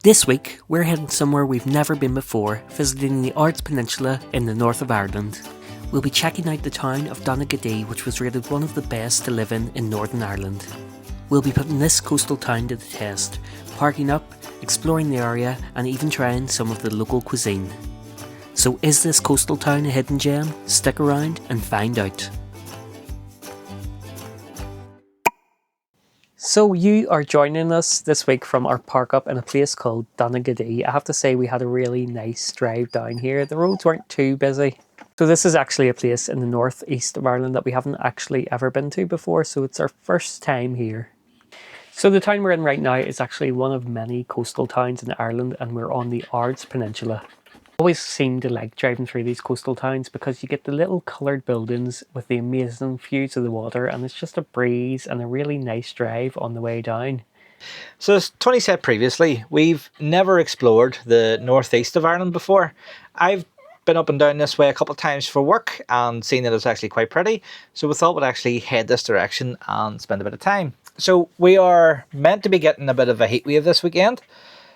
This week, we're heading somewhere we've never been before, visiting the Ards Peninsula in the north of Ireland. We'll be checking out the town of Donaghadee, which was rated one of the best to live in Northern Ireland. We'll be putting this coastal town to the test, parking up, exploring the area, and even trying some of the local cuisine. So is this coastal town a hidden gem? Stick around and find out. So you are joining us this week from our park up in a place called Donaghadee. I have to say we had a really nice drive down here. The roads weren't too busy. So this is actually a place in the northeast of Ireland that we haven't actually ever been to before, so it's our first time here. So the town we're in right now is actually one of many coastal towns in Ireland, and we're on the Ards Peninsula. I always seem to like driving through these coastal towns because you get the little coloured buildings with the amazing views of the water, and it's just a breeze and a really nice drive on the way down. So as Tony said previously, we've never explored the northeast of Ireland before. I've been up and down this way a couple of times for work and seen that it's actually quite pretty, so we thought we'd actually head this direction and spend a bit of time. So we are meant to be getting a bit of a heat wave this weekend.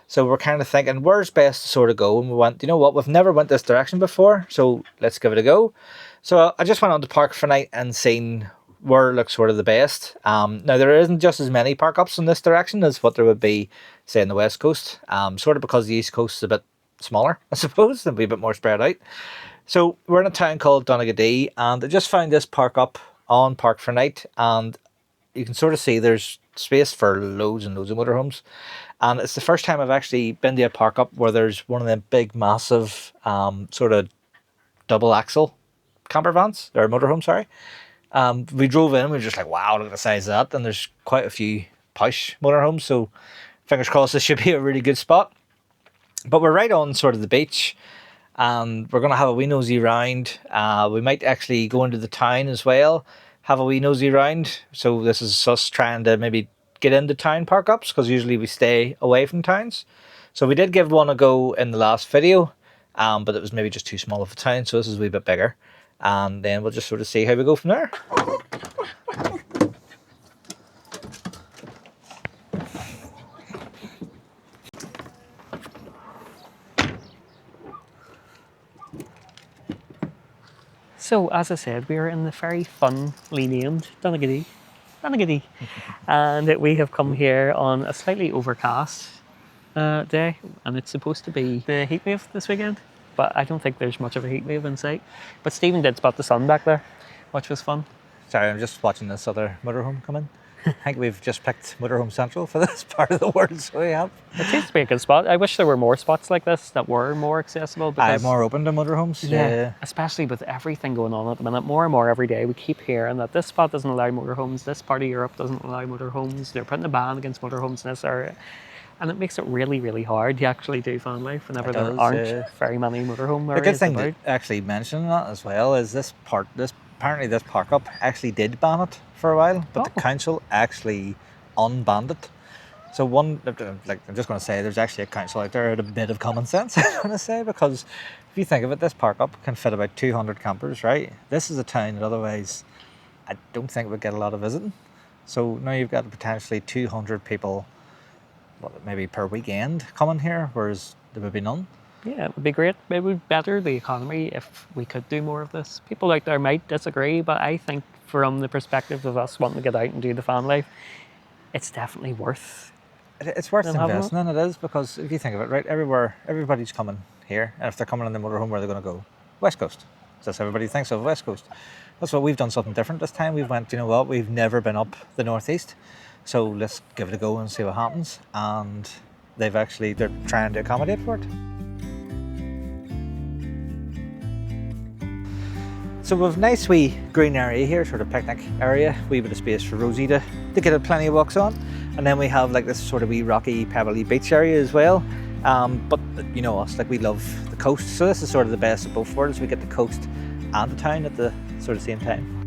So we're kind of thinking, where's best to sort of go? And we went, you know what, we've never went this direction before, so let's give it a go. So I just went on to Park for Night and seen where looks sort of the best. Now there isn't just as many park ups in this direction as what there would be, say, in the west coast. Sort of because the east coast is a bit smaller, I suppose, and be a bit more spread out. So we're in a town called Donaghadee, and I just found this park up on Park for Night, and you can sort of see there's space for loads and loads of motorhomes. And it's the first time I've actually been to a park up where there's one of them big, massive, sort of double axle camper vans, or motorhome, sorry. We drove in, we were just like, wow, look at the size of that. And there's quite a few posh motorhomes, so fingers crossed this should be a really good spot. But we're right on sort of the beach, and we're going to have a wee nosy round. We might actually go into the town as well, have a wee nosy round. So this is us trying to maybe get into town park ups, because usually we stay away from towns. So we did give one a go in the last video, but it was maybe just too small of a town, so this is a wee bit bigger, and then we'll just sort of see how we go from there. So as I said, we are in the very funly named Donaghadee. And we have come here on a slightly overcast day, and it's supposed to be the heat wave this weekend, but I don't think there's much of a heat wave in sight. But Stephen did spot the sun back there, which was fun. Sorry, I'm just watching this other motorhome come in. I think we've just picked Motorhome Central for this part of the world, so we have. It seems to be a good spot. I wish there were more spots like this that were more accessible. Because, more open to motorhomes. Yeah, especially with everything going on at the minute. More and more every day we keep hearing that this spot doesn't allow motorhomes, this part of Europe doesn't allow motorhomes, they're putting a ban against motorhomes in this area. And it makes it really, really hard to actually do van life whenever there aren't very many motorhome areas. The good thing to actually mention that as well is apparently this park up actually did ban it for a while, but the council actually unbanned it. So I'm just going to say, there's actually a council out there with a bit of common sense, I'm going to say, because if you think of it, this park up can fit about 200 campers, right? This is a town that otherwise I don't think would get a lot of visiting. So now you've got potentially 200 people, maybe per weekend coming here, whereas there would be none. Yeah, it would be great. It would better the economy if we could do more of this. People out there might disagree, but I think from the perspective of us wanting to get out and do the fan life, it's definitely worth It's worth investing in, it is, because if you think of it, right, everybody's coming here, and if they're coming in the motorhome, where are they going to go? West Coast. That's everybody thinks of, West Coast. That's what we've done, something different this time. We've went, you know what, we've never been up the northeast, so let's give it a go and see what happens. And they're trying to accommodate for it. So we've a nice wee green area here, sort of picnic area, wee bit of space for Rosie to get plenty of walks on. And then we have like this sort of wee rocky, pebbly beach area as well. But you know us, like we love the coast. So this is sort of the best of both worlds. We get the coast and the town at the sort of same time.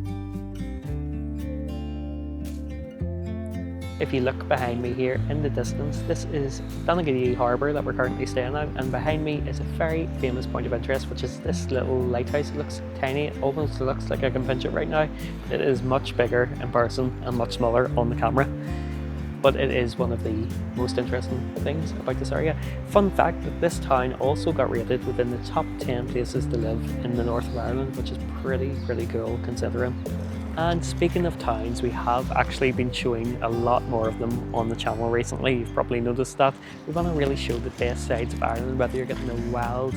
If you look behind me here in the distance, this is Donaghadee Harbour that we're currently staying at, and behind me is a very famous point of interest, which is this little lighthouse. It looks tiny, it almost looks like I can pinch it right now. It is much bigger in person and much smaller on the camera. but it is one of the most interesting things about this area. Fun fact that this town also got rated within the top 10 places to live in the north of Ireland, which is pretty cool considering. And speaking of towns, we have actually been showing a lot more of them on the channel recently. You've probably noticed that. We want to really show the best sides of Ireland, whether you're getting the wild,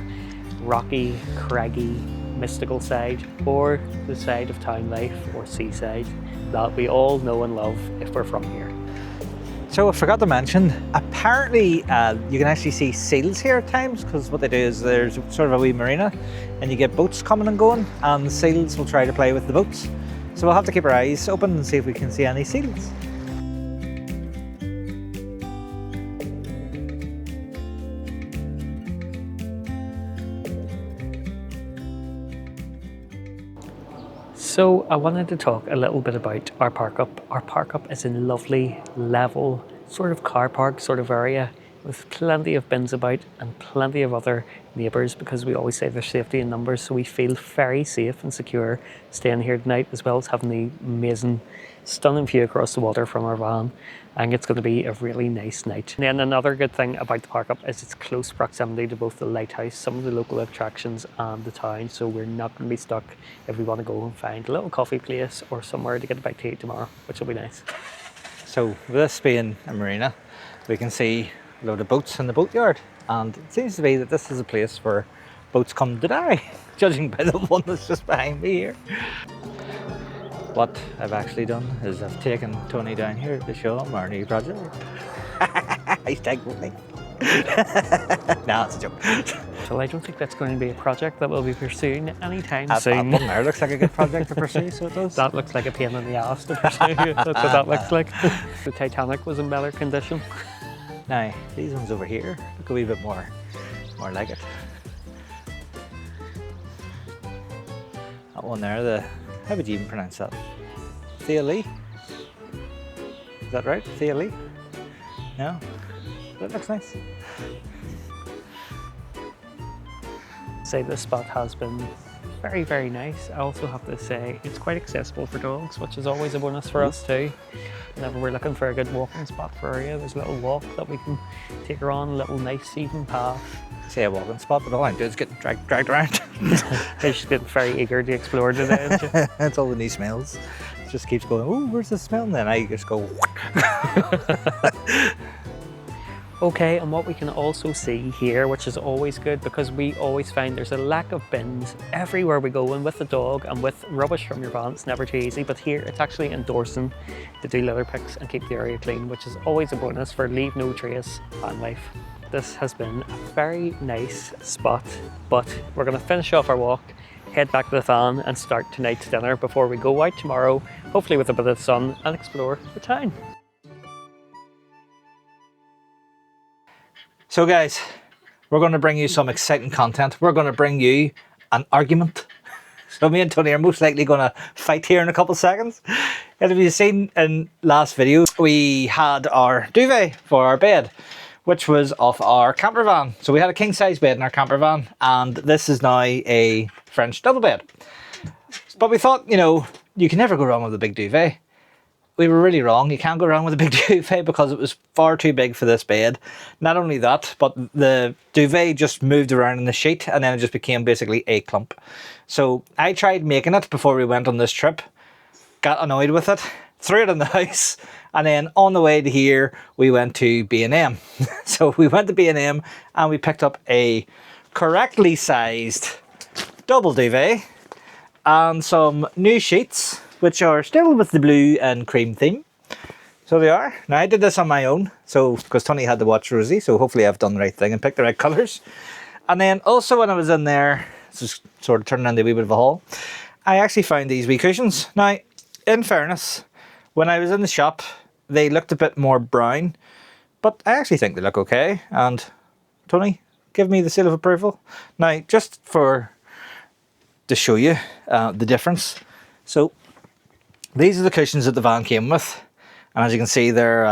rocky, craggy, mystical side, or the side of town life or seaside that we all know and love if we're from here. So I forgot to mention, apparently you can actually see seals here at times, because what they do is there's sort of a wee marina and you get boats coming and going, and the seals will try to play with the boats. So we'll have to keep our eyes open and see if we can see any seals. So I wanted to talk a little bit about our park up. Our park up is a lovely, level, sort of car park sort of area with plenty of bins about and plenty of other neighbours, because we always say there's safety in numbers, so we feel very safe and secure staying here tonight, as well as having the amazing, stunning view across the water from our van. I think it's going to be a really nice night. And then another good thing about the park up is its close proximity to both the lighthouse, some of the local attractions and the town, so we're not going to be stuck if we want to go and find a little coffee place or somewhere to get a bite to eat tomorrow, which will be nice. So with this being a marina, we can see a load of boats in the boatyard, and it seems to be that this is a place where boats come to die, judging by the one that's just behind me here. What I've actually done is I've taken Tony down here to show him our new project. He's taking me. Nah, it's a joke. Well, I don't think that's going to be a project that we'll be pursuing anytime That soon. one there looks like a good project to pursue, so it does. That looks like a pain in the ass to pursue. That's what that looks like. The Titanic was in better condition. Now, these ones over here look a wee bit more like it. That one there, how would you even pronounce that? Thea Lee? Is that right? Thea Lee? No? That looks nice. Say this spot has been very nice. I also have to say it's quite accessible for dogs, which is always a bonus for us too. Whenever we're looking for a good walking spot for Aria, there's a little walk that we can take her on, a little nice even path. Say a walking spot, but all I'm doing is getting dragged around. She's getting very eager to explore today, isn't she? That's all the new smells. It just keeps going, oh, where's the smell? And then I just go. Okay, and what we can also see here, which is always good, because we always find there's a lack of bins everywhere we go, and with the dog and with rubbish from your van, it's never too easy, but here it's actually endorsing to do litter picks and keep the area clean, which is always a bonus for leave no trace van life. This has been a very nice spot, but we're going to finish off our walk, head back to the van and start tonight's dinner before we go out tomorrow, hopefully with a bit of sun, and explore the town. So guys, we're going to bring you some exciting content. We're going to bring you an argument. So me and Tony are most likely going to fight here in a couple of seconds. And if you've seen in last video, we had our duvet for our bed, which was off our camper van. So we had a king size bed in our camper van, and this is now a French double bed. But we thought, you know, you can never go wrong with a big duvet. We were really wrong. You can't go wrong with a big duvet because it was far too big for this bed. Not only that, but the duvet just moved around in the sheet, and then it just became basically a clump. So I tried making it before we went on this trip, got annoyed with it, threw it in the house, and then on the way to here, we went to B&M. So we went to B&M and we picked up a correctly sized double duvet and some new sheets, which are still with the blue and cream theme. So they are. Now I did this on my own, so because Tony had to watch Rosie, so hopefully I've done the right thing and picked the right colours. And then also when I was in there, this is sort of turning into a wee bit of a haul, I actually found these wee cushions. Now, in fairness, when I was in the shop, they looked a bit more brown, but I actually think they look okay. And Tony, give me the seal of approval. Now, just to show you the difference. So these are the cushions that the van came with, and as you can see, they're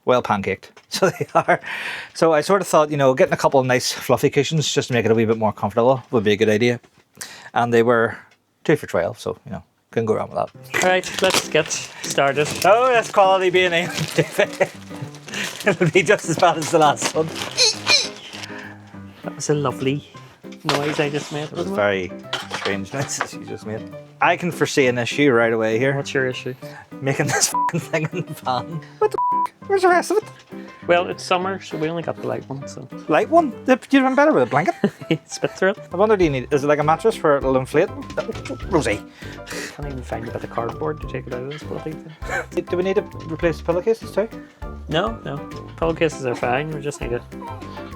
well pancaked. So they are. So I sort of thought, you know, getting a couple of nice fluffy cushions just to make it a wee bit more comfortable would be a good idea. And they were 2 for $12, so you know, couldn't go wrong with that. All right, let's get started. Oh, that's quality B&A. It'll be just as bad as the last one. That was a lovely noise I just made. It was very strange noises you just made. I can foresee an issue right away here. What's your issue? Making this fucking thing in the van. What the Where's the rest of it? Well, it's summer, so we only got the light one, so Light one? You'd have been better with a blanket. spit through it. I wonder, do you need, is it like a mattress for it'll inflate? Rosie. Can't even find a bit of cardboard to take it out of this bloody thing. Do we need to replace the pillowcases too? No. Pillowcases are fine, we just need it.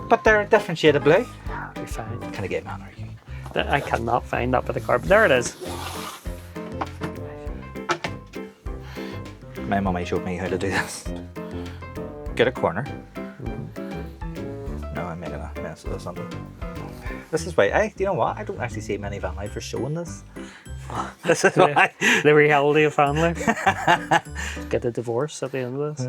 But they're a different shade of blue. It'll be fine. What kind of game man are you? I cannot find that bit of cardboard. There it is. My mummy showed me how to do this. Get a corner. No, I'm making a mess of this under. This is why, do you know what? I don't actually see many van life for showing this. This is why. The reality of family. Get a divorce at the end of this.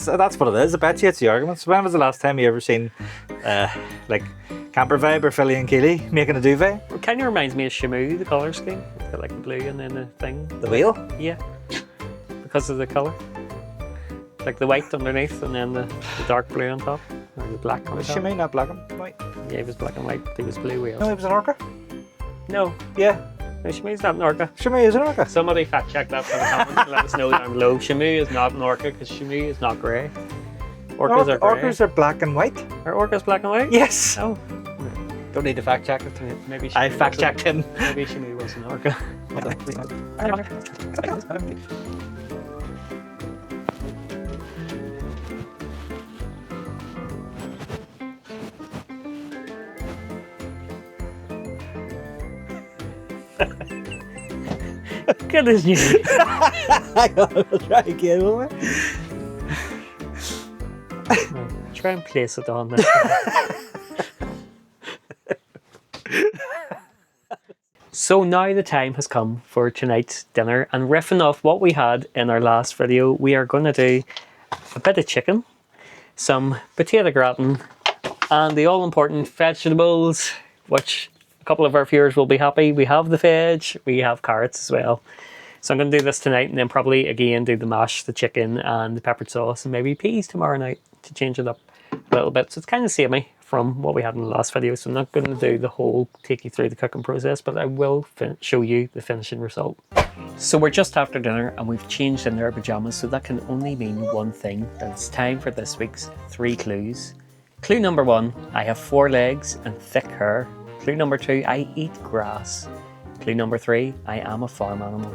That's what it is. I bet you it's the arguments. When was the last time you ever seen like Camper Vibe or Philly and Keely making a duvet? It kind of reminds me of Shamu, the colour scheme. It's got like the blue and then the thing. The wheel? Yeah. Because of the colour. Like the white underneath and then the dark blue on top. Or the black on Was top. Shamu not black and white? Yeah, it was black and white. It was blue wheel. No, it was an orca. No. Yeah. No, Shamu's not an orca. Shamu is an orca. Somebody fact check that for the comments and let us know down below. Shamu is not an orca because Shamu is not grey. Orcas are grey. Orcas are black and white. Are orcas black and white? Yes. Oh. Don't need to fact check it. Maybe I Shamu fact checked him. Maybe Shamu was an orca. Goodness me. Hang on, I'll try again, will I? Try and place it on there. So now the time has come for tonight's dinner, and riffing off what we had in our last video, we are going to do a bit of chicken, some potato gratin, and the all-important vegetables, which a couple of our viewers will be happy. We have the veg, we have carrots as well. So I'm going to do this tonight and then probably again do the mash, the chicken and the peppered sauce and maybe peas tomorrow night to change it up a little bit. So it's kind of samey from what we had in the last video. So I'm not going to do the whole take you through the cooking process, but I will show you the finishing result. So we're just after dinner and we've changed into our pajamas. So that can only mean one thing, that it's time for this week's 3 clues. Clue number 1, I have 4 legs and thick hair. Clue number 2, I eat grass. Clue number 3, I am a farm animal.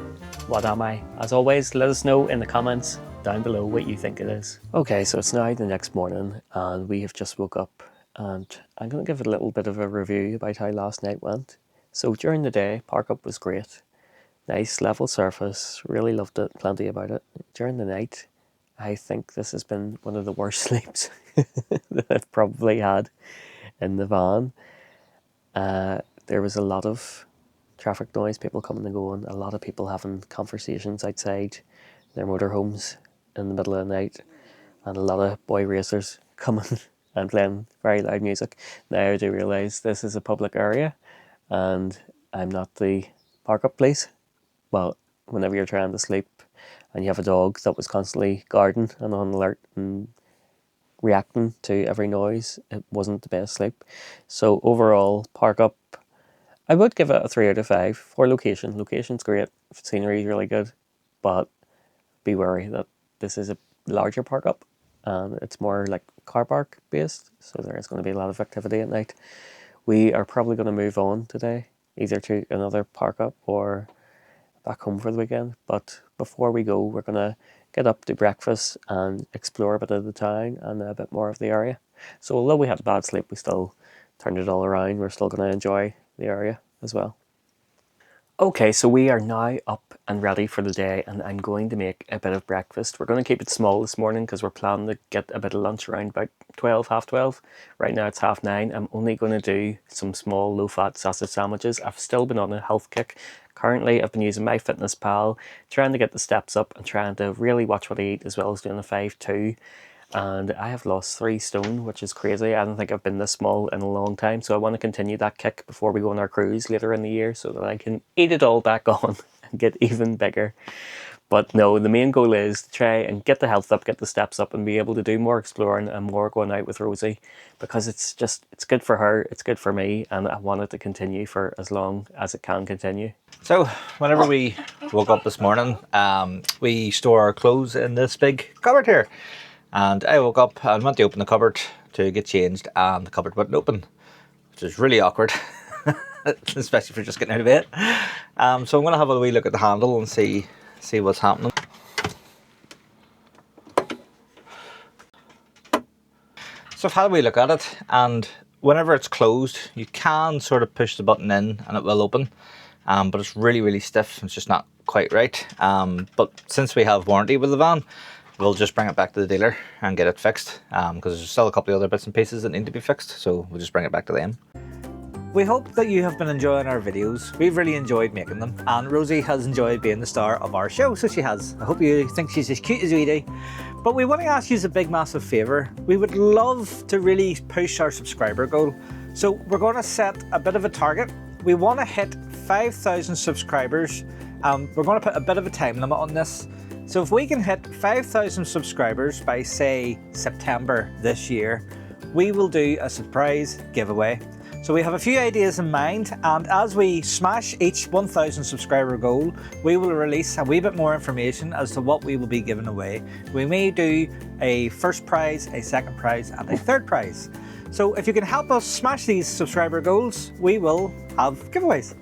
What am I? As always, let us know in the comments down below what you think it is. Okay, so it's now the next morning and we have just woke up and I'm going to give it a little bit of a review about how last night went. So during the day, park up was great. Nice level surface, really loved it, plenty about it. During the night, I think this has been one of the worst sleeps that I've probably had in the van. There was a lot of traffic noise, people coming and going, a lot of people having conversations outside their motorhomes in the middle of the night, and a lot of boy racers coming and playing very loud music. Now I do realise this is a public area and I'm not the park up place. Well, whenever you're trying to sleep and you have a dog that was constantly guarding and on alert and reacting to every noise, it wasn't the best sleep. So overall, park up, I would give it a 3 out of 5 for location. Location's great, scenery is really good, but be wary that this is a larger park up and it's more like car park based, so there is going to be a lot of activity at night. We are probably going to move on today, either to another park up or back home for the weekend. But before we go, we're going to get up to breakfast and explore a bit of the town and a bit more of the area. So although we had a bad sleep, we still turned it all around. We're still going to enjoy the area as well. Okay, so we are now up and ready for the day and I'm going to make a bit of breakfast. We're going to keep it small this morning because we're planning to get a bit of lunch around about 12, half 12. Right now it's 9:30. I'm only going to do some small low-fat sausage sandwiches. I've still been on a health kick. Currently I've been using MyFitnessPal, trying to get the steps up and trying to really watch what I eat as well as doing a 5-2. And I have lost 3 stone, which is crazy. I don't think I've been this small in a long time. So I want to continue that kick before we go on our cruise later in the year so that I can eat it all back on get even bigger. But no, the main goal is to try and get the health up, get the steps up, and be able to do more exploring and more going out with Rosie, because it's good for her, it's good for me, and I want it to continue for as long as it can continue. So whenever we woke up this morning, we store our clothes in this big cupboard here. And I woke up and went to open the cupboard to get changed, and the cupboard wouldn't open, which is really awkward, especially if you're just getting out of bed. So I'm going to have a wee look at the handle and see what's happening. So I've had a wee look at it, and whenever it's closed, you can sort of push the button in and it will open, but it's really stiff. It's just not quite right. But since we have warranty with the van, we'll just bring it back to the dealer and get it fixed, because there's still a couple of other bits and pieces that need to be fixed, so we'll just bring it back to them. We hope that you have been enjoying our videos. We've really enjoyed making them, and Rosie has enjoyed being the star of our show, so she has. I hope you think she's as cute as we do. But we want to ask you a big massive favour. We would love to really push our subscriber goal, so we're going to set a bit of a target. We want to hit 5,000 subscribers. We're going to put a bit of a time limit on this. So if we can hit 5,000 subscribers by, say, September this year, we will do a surprise giveaway. So we have a few ideas in mind, and as we smash each 1,000 subscriber goal, we will release a wee bit more information as to what we will be giving away. We may do a first prize, a second prize, and a third prize. So if you can help us smash these subscriber goals, we will have giveaways.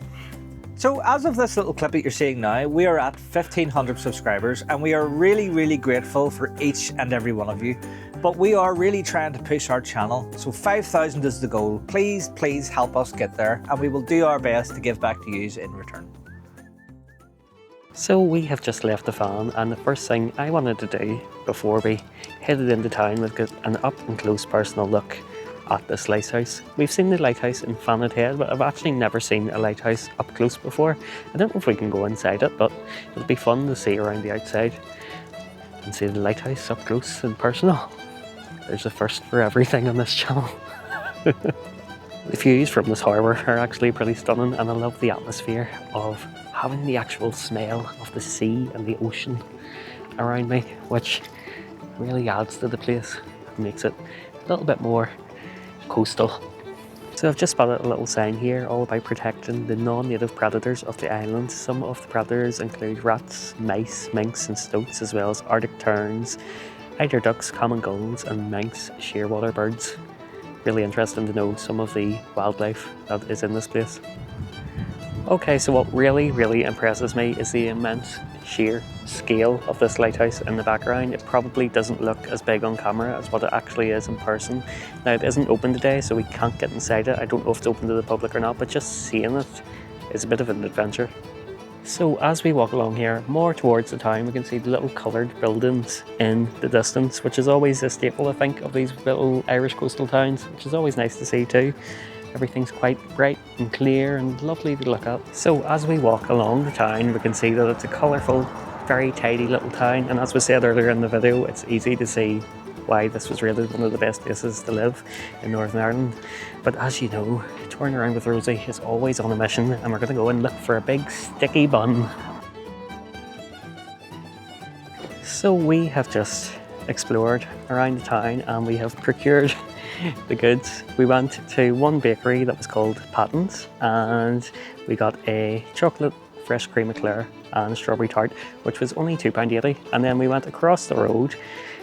So as of this little clip that you're seeing now, we are at 1,500 subscribers, and we are really grateful for each and every one of you. But we are really trying to push our channel, so 5,000 is the goal. Please help us get there, and we will do our best to give back to you in return. So we have just left the van, and the first thing I wanted to do before we headed into town was get an up and close personal look at this lighthouse. We've seen the lighthouse in Fannet Head, but I've actually never seen a lighthouse up close before. I don't know if we can go inside it, but it'll be fun to see around the outside and see the lighthouse up close and personal. There's a first for everything on this channel. The views from this harbour are actually pretty stunning, and I love the atmosphere of having the actual smell of the sea and the ocean around me, which really adds to the place and makes it a little bit more coastal. So I've just spotted a little sign here all about protecting the non-native predators of the island. Some of the predators include rats, mice, minks and stoats, as well as Arctic terns, eider ducks, common gulls and manx shearwater birds. Really interesting to know some of the wildlife that is in this place. Okay, so what really impresses me is the immense sheer scale of this lighthouse in the background. It probably doesn't look as big on camera as what it actually is in person. Now, it isn't open today, so we can't get inside it. I don't know if it's open to the public or not, but just seeing it is a bit of an adventure. So as we walk along here, more towards the town, we can see the little coloured buildings in the distance, which is always a staple, I think, of these little Irish coastal towns, which is always nice to see too. Everything's quite bright and clear and lovely to look at. So as we walk along the town, we can see that it's a colourful, very tidy little town, and as we said earlier in the video, it's easy to see why this was really one of the best places to live in Northern Ireland. But as you know, touring around with Rosie is always on a mission, and we're going to go and look for a big sticky bun. So we have just explored around the town and we have procured the goods. We went to one bakery that was called Patton's, and we got a chocolate fresh cream eclair and a strawberry tart, which was only £2.80. And then we went across the road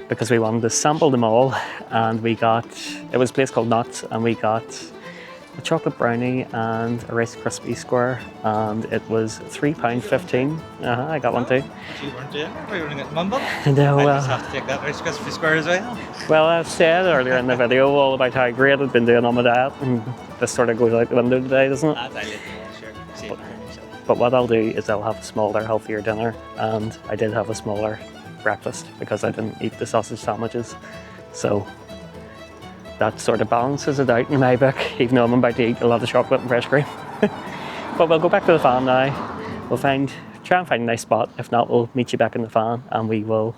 because we wanted to sample them all, and we got, it was a place called Knott's, and we got a chocolate brownie and a Rice Krispie square, and it was £3.15. I got one too. You weren't doing it? We were only getting one bun? No, I just have to take that Rice Krispie square as well. Well, I've said earlier in the video all about how great I've been doing on my diet, and this sort of goes out the window today, doesn't it? That's ideal, sure. Same here. But what I'll do is I'll have a smaller, healthier dinner, and I did have a smaller breakfast because I didn't eat the sausage sandwiches. So that sort of balances it out in my book, even though I'm about to eat a lot of chocolate and fresh cream. But we'll go back to the van now. We'll try and find a nice spot. If not, we'll meet you back in the van and we will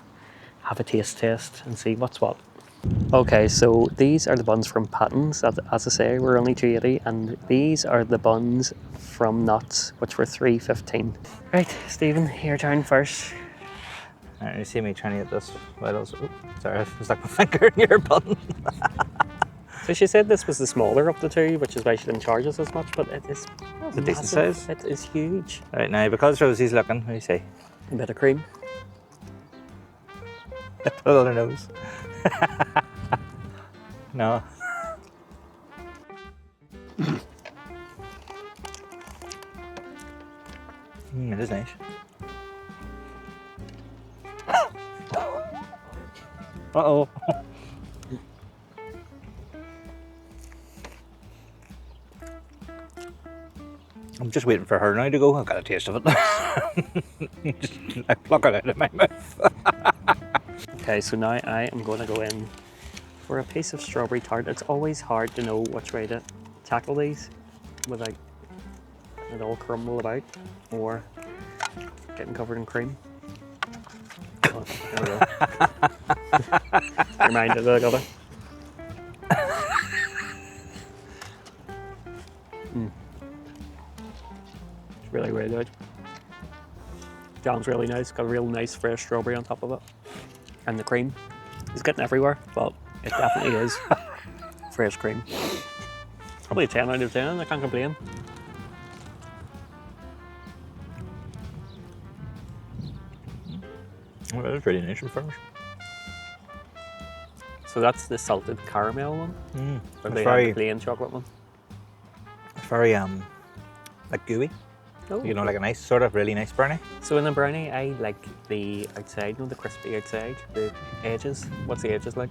have a taste test and see what's what. Okay, so these are the buns from Patton's. As I say, we're only 2.80, and these are the buns from Nuts, which were 3.15. Right, Stephen, your turn first. Alright, you see me trying to get this. Sorry, I stuck my finger in your bun. So she said this was the smaller of the two, which is why she didn't charge us as much, but it is It's a decent massive. size. It is huge. Right, now because Rosie's looking, what do you say? A bit of cream. Put it on her nose. No. It is nice. Uh-oh. I'm just waiting for her now to go. I've got a taste of it. Just like pluck it out of my mouth. Okay, so now I am going to go in for a piece of strawberry tart. It's always hard to know which way to tackle these without it all crumble about or getting covered in cream. Oh, there we go. Reminded of the other. It's really, really good. Jam's really nice. Got a real nice fresh strawberry on top of it. And the cream is getting everywhere, but it definitely is fresh cream. Probably a 10 out of 10, I can't complain. Oh, that was really nice and fresh. So that's the salted caramel one. Or It's they very, have the plain chocolate one. it's very like gooey. Oh. You know, like a nice sort of really nice brownie. So in the brownie, I like the outside, the crispy outside, the edges. What's the edges like?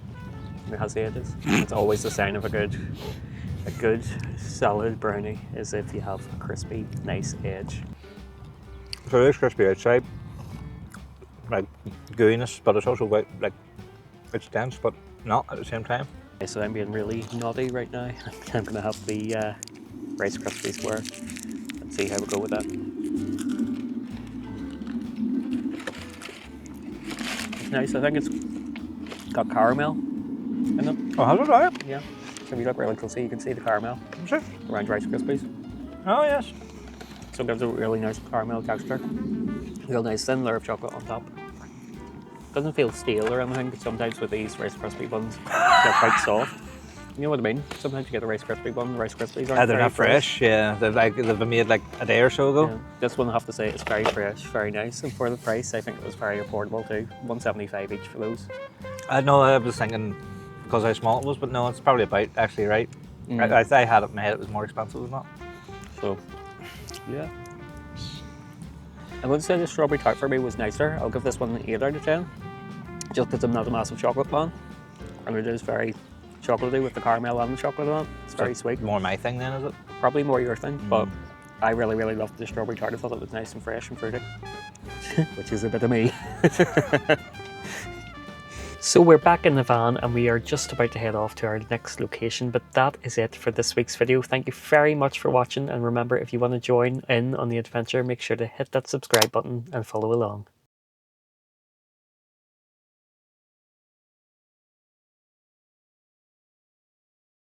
It has the edges. It's always the sign of a good solid brownie is if you have a crispy, nice edge. So it is crispy outside, like gooiness, but it's also quite like it's dense, but not at the same time. Okay, so I'm being really naughty right now. I'm gonna have the Rice Krispie square. Let's see how we go with that. It's nice. I think it's got caramel in it. Oh, has it right? Yeah. So if you look really closely, you can see the caramel Is it? around Rice Krispies. Oh yes. So it gives a really nice caramel texture. Real nice thin layer of chocolate on top. Doesn't feel stale or anything, but sometimes with these Rice Krispie buns, they're quite soft. You know what I mean? Sometimes you get a Rice Krispie bun, the Rice Krispies aren't They're very not fresh. Yeah, they've been made like a day or so ago. Yeah. This one I have to say is very fresh, very nice, and for the price I think it was very affordable too. $1.75 each for those. I know. I was thinking because how small it was, but no, it's probably about actually right. I had it in my head it was more expensive than that. So, yeah. I would say the strawberry tart for me was nicer. I'll give this one an 8 out of 10. Just because I'm not a massive chocolate fan. And it is very chocolatey with the caramel and the chocolate on it. It's very sweet. More my thing then, is it? Probably more your thing, but I really, really loved the strawberry tart. I thought it was nice and fresh and fruity. Which is a bit of me. So we're back in the van and we are just about to head off to our next location, but that is it for this week's video. Thank you very much for watching, and remember, if you want to join in on the adventure, make sure to hit that subscribe button and follow along.